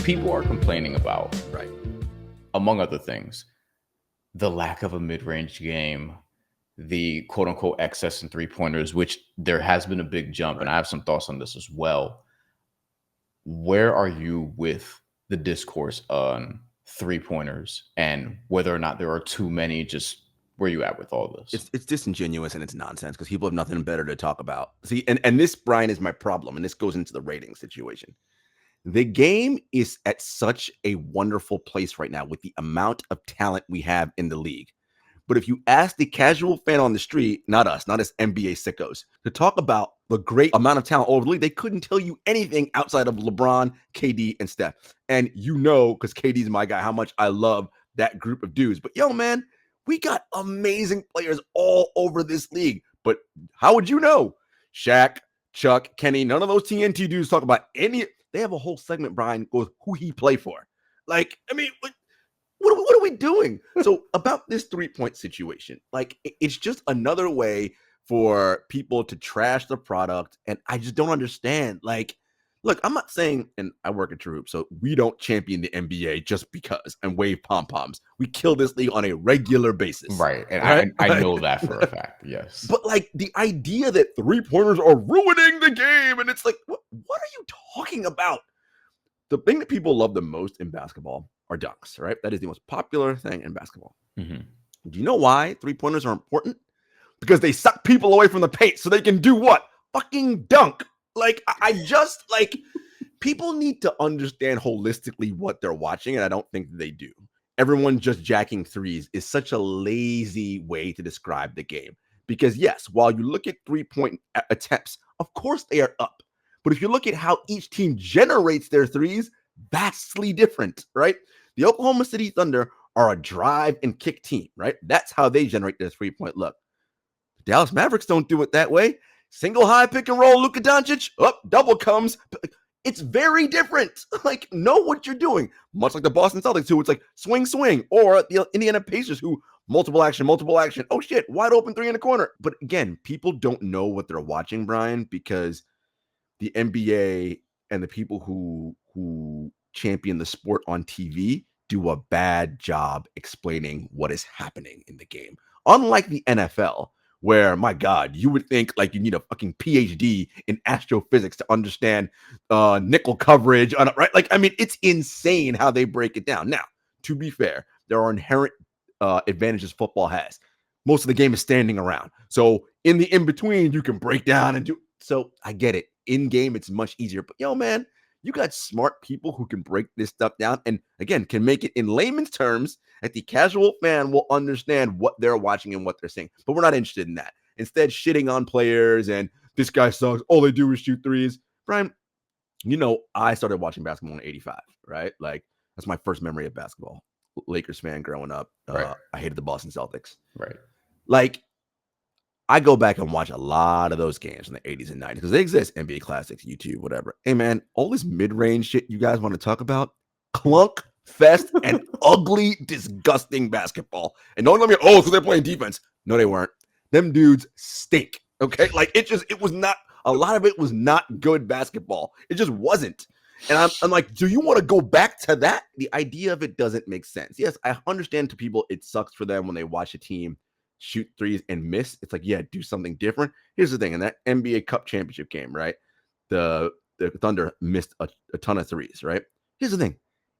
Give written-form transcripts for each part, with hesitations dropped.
people are complaining about, Right. among other things, the lack of a mid-range game, the quote-unquote excess in three-pointers, which there has been a big jump, and I have some thoughts on this as well. Where are you with the discourse on three-pointers and whether or not there are too many? Just where you at with all this? It's disingenuous and it's nonsense because people have nothing better to talk about. See, and this, Bryan, is my problem, and this goes into the rating situation. The game is at such a wonderful place right now with the amount of talent we have in the league. But if you ask the casual fan on the street, not us, not as NBA sickos, to talk about the great amount of talent all over the league, they couldn't tell you anything outside of LeBron, KD, and Steph. And you know, because KD's my guy, how much I love that group of dudes. But yo, man, we got amazing players all over this league. But how would you know? Shaq, Chuck, Kenny, none of those TNT dudes talk about any. They have a whole segment, Bryan, goes who he play for. Like, I mean, what are we doing? So about this 3-point situation, like it's just another way for people to trash the product. And I just don't understand. Like, look, I'm not saying, and I work at TrueHoop, so we don't champion the NBA just because and wave pom-poms. We kill this league on a regular basis. Right. And I know that for a fact. Yes. But like the idea that 3-pointers are ruining the game, and it's like, what are you talking about? The thing that people love the most in basketball are dunks, right? That is the most popular thing in basketball. Mm-hmm. Do you know why 3-pointers are important? Because they suck people away from the paint so they can do what? Fucking dunk. Like, I just, like, people need to understand holistically what they're watching, and I don't think they do. Everyone just jacking threes is such a lazy way to describe the game. Because, yes, while you look at 3-point attempts, of course they are up. But if you look at how each team generates their threes, vastly different, right? The Oklahoma City Thunder are a drive and kick team, right? That's how they generate their 3-point look. The Dallas Mavericks don't do it that way. Single high pick and roll, Luka Doncic, double comes. It's very different. Like, know what you're doing. Much like the Boston Celtics, who it's like swing, swing, or the Indiana Pacers, who multiple action. Oh shit, wide open three in the corner. But again, people don't know what they're watching, Bryan, because the NBA and the people who champion the sport on TV do a bad job explaining what is happening in the game. Unlike the NFL, where, my God, you would think like you need a fucking PhD in astrophysics to understand nickel coverage, right? Like, I mean, it's insane how they break it down. Now, to be fair, there are inherent advantages football has. Most of the game is standing around. So in the in-between, you can break down and do. So I get it. In game, it's much easier. But yo, man, you got smart people who can break this stuff down and, again, can make it in layman's terms that the casual fan will understand what they're watching and what they're seeing. But we're not interested in that. Instead, shitting on players and this guy sucks. All they do is shoot threes. Bryan, you know, I started watching basketball in 85, right? Like, that's my first memory of basketball. Lakers fan growing up. Right. I hated the Boston Celtics. Right. Like, I go back and watch a lot of those games in the 80s and 90s because they exist. NBA Classics, YouTube, whatever. Hey, man, all this mid-range shit you guys want to talk about, clunk, fest, and ugly, disgusting basketball. And don't let me, so they're playing defense. No, they weren't. Them dudes stink, okay? Like, it was not, a lot of it was not good basketball. It just wasn't. And I'm like, do you want to go back to that? The idea of it doesn't make sense. Yes, I understand to people it sucks for them when they watch a team shoot threes and miss. It's like, yeah, do something different. Here's the thing. In that NBA Cup championship game, right, the Thunder missed a ton of threes, right? Here's the thing.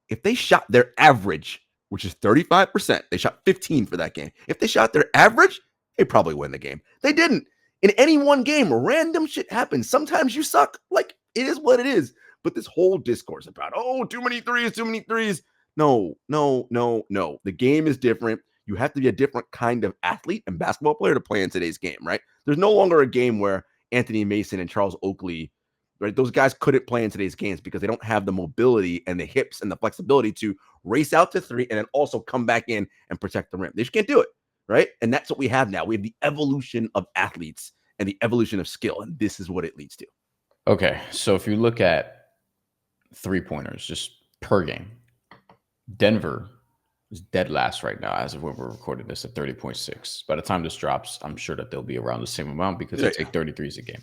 If they shot their average, which is 35%, they shot 15 for that game. If they shot their average, they probably win the game. They didn't. In any one game, random shit happens. Sometimes you suck. Like, it is what it is. But this whole discourse about, too many threes. No. The game is different. You have to be a different kind of athlete and basketball player to play in today's game, right? There's no longer a game where Anthony Mason and Charles Oakley, right? Those guys couldn't play in today's games because they don't have the mobility and the hips and the flexibility to race out to three and then also come back in and protect the rim. They just can't do it, right? And that's what we have now. We have the evolution of athletes and the evolution of skill, and this is what it leads to. Okay, so if you look at three-pointers just per game, Denver is dead last right now as of when we're recording this at 30.6. By the time this drops, I'm sure that they'll be around the same amount because they take 33s a game.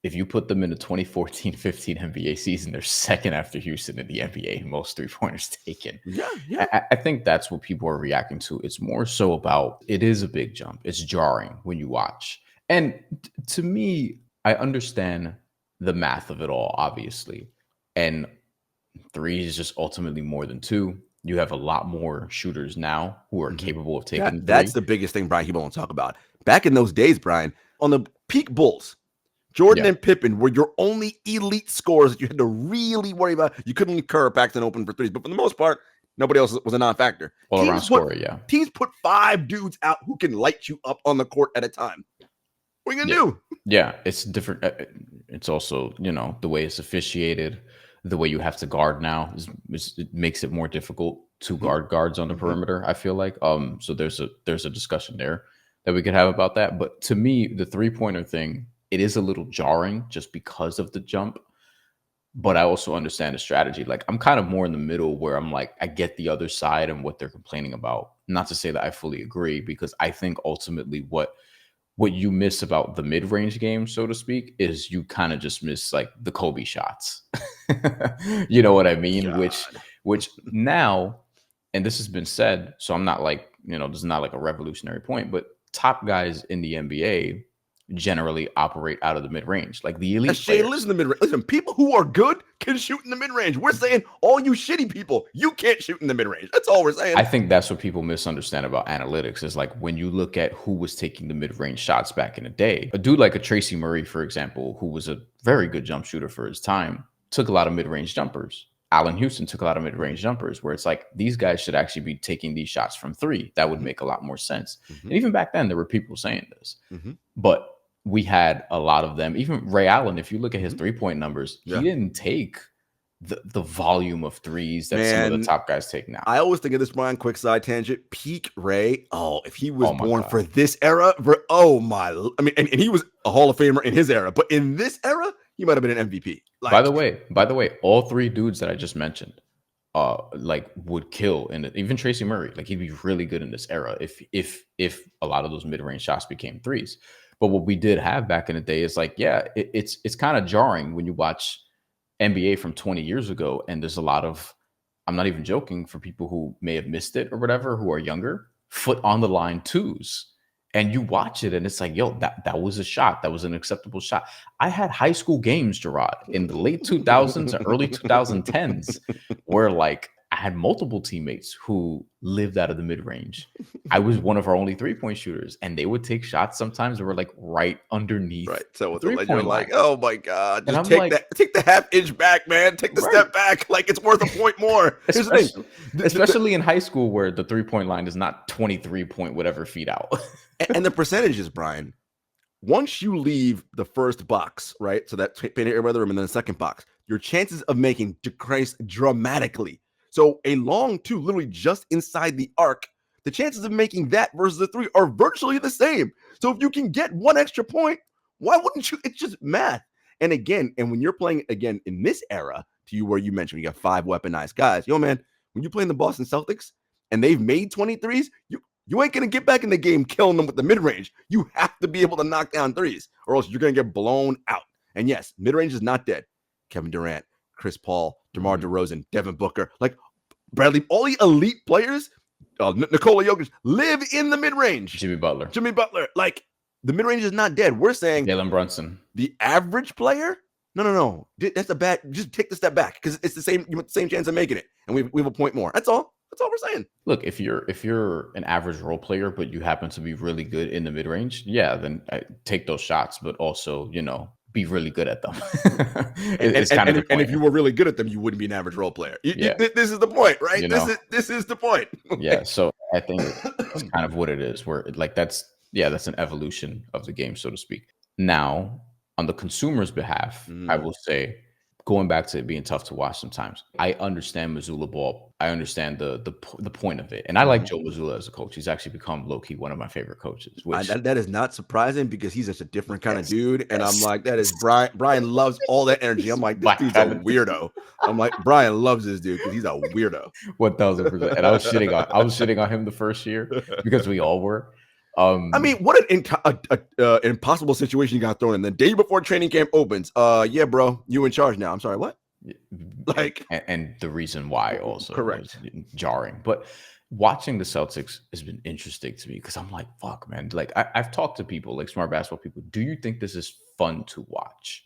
if you put them in the 2014-15 NBA season, they're second after Houston in the NBA in most three-pointers taken. Yeah. I think that's what people are reacting to. It's more so about it is a big jump. It's jarring when you watch. And to me, I understand the math of it all, obviously. And three is just ultimately more than two. You have a lot more shooters now who are capable of taking That's three. the biggest thing, Brian, people don't talk about. Back in those days, Brian, on the peak Bulls, Jordan Yeah. and Pippen were your only elite scorers that you had to really worry about. You couldn't leave Kerr, Paxton open for threes, but for the most part, nobody else was a non-factor. All-around scorer, yeah. Teams put 5 dudes out who can light you up on the court at a time. What are you going to do? Yeah, it's different. It's also, the way it's officiated, the way you have to guard now it makes it more difficult to guard guards on the perimeter, I feel like. So there's a discussion there that we could have about that. But to me, the three-pointer thing, it is a little jarring just because of the jump. But I also understand the strategy. Like, I'm kind of more in the middle where I'm like, I get the other side and what they're complaining about. Not to say that I fully agree, because I think ultimately what you miss about the mid-range game, so to speak, is you kind of just miss like the Kobe shots. You know what I mean? God. Which now, and this has been said, so I'm not like, this is not like a revolutionary point, but top guys in the NBA generally operate out of the mid-range. Like the elite Shea players. lives in the mid-range. Listen, people who are good can shoot in the mid-range. We're saying all you shitty people, you can't shoot in the mid-range. That's all we're saying. I think that's what people misunderstand about analytics is like when you look at who was taking the mid-range shots back in the day, a dude like a Tracy Murray, for example, who was a very good jump shooter for his time, took a lot of mid-range jumpers. Allen Houston took a lot of mid-range jumpers, where it's like these guys should actually be taking these shots from three. That would make a lot more sense. And even back then, there were people saying this, but we had a lot of them. Even Ray Allen, if you look at his three-point numbers, he didn't take the volume of threes that some of the top guys take now. I always think of this, Brian, quick side tangent, peak Ray. Oh, if he was born God. for this era, and he was a Hall of Famer in his era, but in this era, he might have been an MVP. Like, by the way, all three dudes that I just mentioned, like would kill, and even Tracy Murray, like he'd be really good in this era if a lot of those mid-range shots became threes. But what we did have back in the day is like, it's kind of jarring when you watch NBA from 20 years ago, and there's a lot of, I'm not even joking, for people who may have missed it or whatever, who are younger, foot on the line twos. And you watch it and it's like, yo, that was a shot. That was an acceptable shot. I had high school games, Jarod, in the late 2000s and early 2010s where like I had multiple teammates who lived out of the mid-range. I was one of our only three-point shooters, and they would take shots sometimes that were like right underneath. Right. So with the the ledge, three-point you're like, line. oh my God. And Just I'm take like, take the half inch back, man. Take the step back. Like it's worth a point more. Here's the thing. Especially in high school where the three-point line is not 23 point whatever feet out. And the percentages, Brian, once you leave the first box, right? So that painted area of the room and then the second box, your chances of making decrease dramatically. So a long two, literally just inside the arc, the chances of making that versus the three are virtually the same. So if you can get one extra point, why wouldn't you? It's just math. And again, when you're playing again in this era, to you where you mentioned you got 5 weaponized guys, yo man, when you play in the Boston Celtics and they've made 23s, you ain't going to get back in the game killing them with the mid-range. You have to be able to knock down threes or else you're going to get blown out. And yes, mid-range is not dead. Kevin Durant, Chris Paul, DeMar DeRozan, Devin Booker, like Bradley, all the elite players, Nikola Jokic, live in the mid-range. Jimmy Butler. Like the mid-range is not dead. We're saying Jalen Brunson. The average player, no. That's a bad, just take the step back because it's the same, you have the same chance of making it. And we have a point more. That's all. That's all we're saying. Look, if you're an average role player, but you happen to be really good in the mid range, then take those shots, but also, be really good at them. It's kind of the point. And if you were really good at them, you wouldn't be an average role player. This is the point, right? This is the point. Yeah. So I think it's kind of what it is. Where like that's an evolution of the game, so to speak. Now, on the consumer's behalf, I will say, going back to it being tough to watch sometimes, I understand Missoula ball. I understand the point of it. And I like Joe Missoula as a coach. He's actually become low-key one of my favorite coaches. That is not surprising because he's just a different kind of dude. And I'm like, that is Brian. Brian loves all that energy. I'm like, this dude's a weirdo. I'm like, Brian loves this dude because he's a weirdo. 1000%. And I was shitting on him the first year because we all were. I mean, what an impossible situation you got thrown in the day before training camp opens. Yeah, bro, you in charge now. I'm sorry, what? Like, and the reason why also correct. was jarring. But watching the Celtics has been interesting to me because I'm like, fuck, man. Like I've talked to people, like smart basketball people. Do you think this is fun to watch?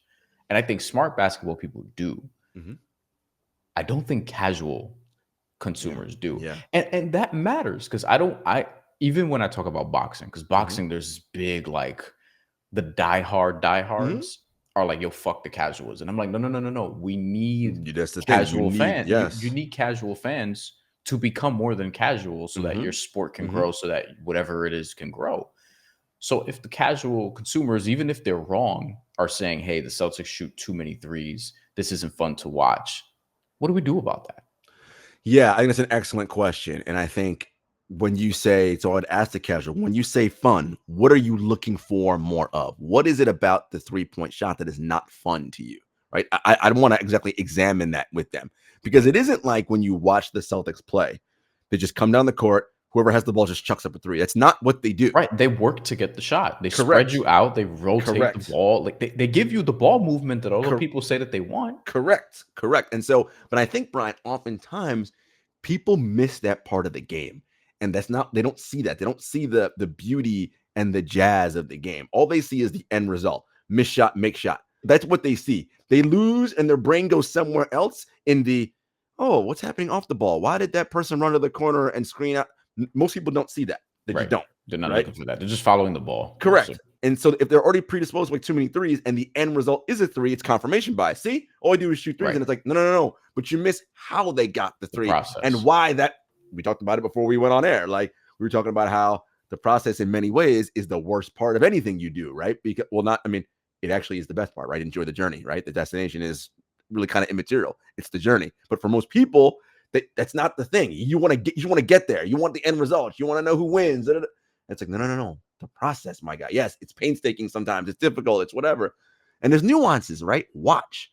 And I think smart basketball people do. Mm-hmm. I don't think casual consumers do. Yeah. And that matters because even when I talk about boxing, because boxing, there's this big, like, the diehards are like, yo, fuck the casuals. And I'm like, no. We need That's the casual thing. fans. Yes. You need casual fans to become more than casual so that your sport can grow, so that whatever it is can grow. So if the casual consumers, even if they're wrong, are saying, hey, the Celtics shoot too many threes, this isn't fun to watch, what do we do about that? Yeah, I think that's an excellent question. And I think when you say, so I'd ask the casual, when you say fun, what are you looking for more of? What is it about the 3-point shot that is not fun to you? Right. I don't want to exactly examine that with them, because it isn't like when you watch the Celtics play, they just come down the court, whoever has the ball just chucks up a three. That's not what they do. Right. They work to get the shot. They spread you out. They rotate the ball. Like they give you the ball movement that all the people say that they want. Correct. And so, but I think, Bryan, oftentimes people miss that part of the game. And that's not, they don't see that. They don't see the beauty and the jazz of the game. All they see is the end result. Miss shot, make shot. That's what they see. They lose and their brain goes somewhere else in the, oh, what's happening off the ball? Why did that person run to the corner and screen out? Most people don't see that. They just don't. They're not looking for that. They're just following the ball. Correct. Also. And so if they're already predisposed to like too many threes and the end result is a three, it's confirmation bias. See, all I do is shoot threes. And it's like, no. But you miss how they got the three and why that. We talked about it before we went on air. Like, we were talking about how the process in many ways is the worst part of anything you do, right? Because, it actually is the best part, right? Enjoy the journey, right? The destination is really kind of immaterial. It's the journey. But for most people, that's not the thing. You want to get there. You want the end result. You want to know who wins. It's like, no. The process, my guy. Yes, it's painstaking sometimes. It's difficult. It's whatever. And there's nuances, right? Watch.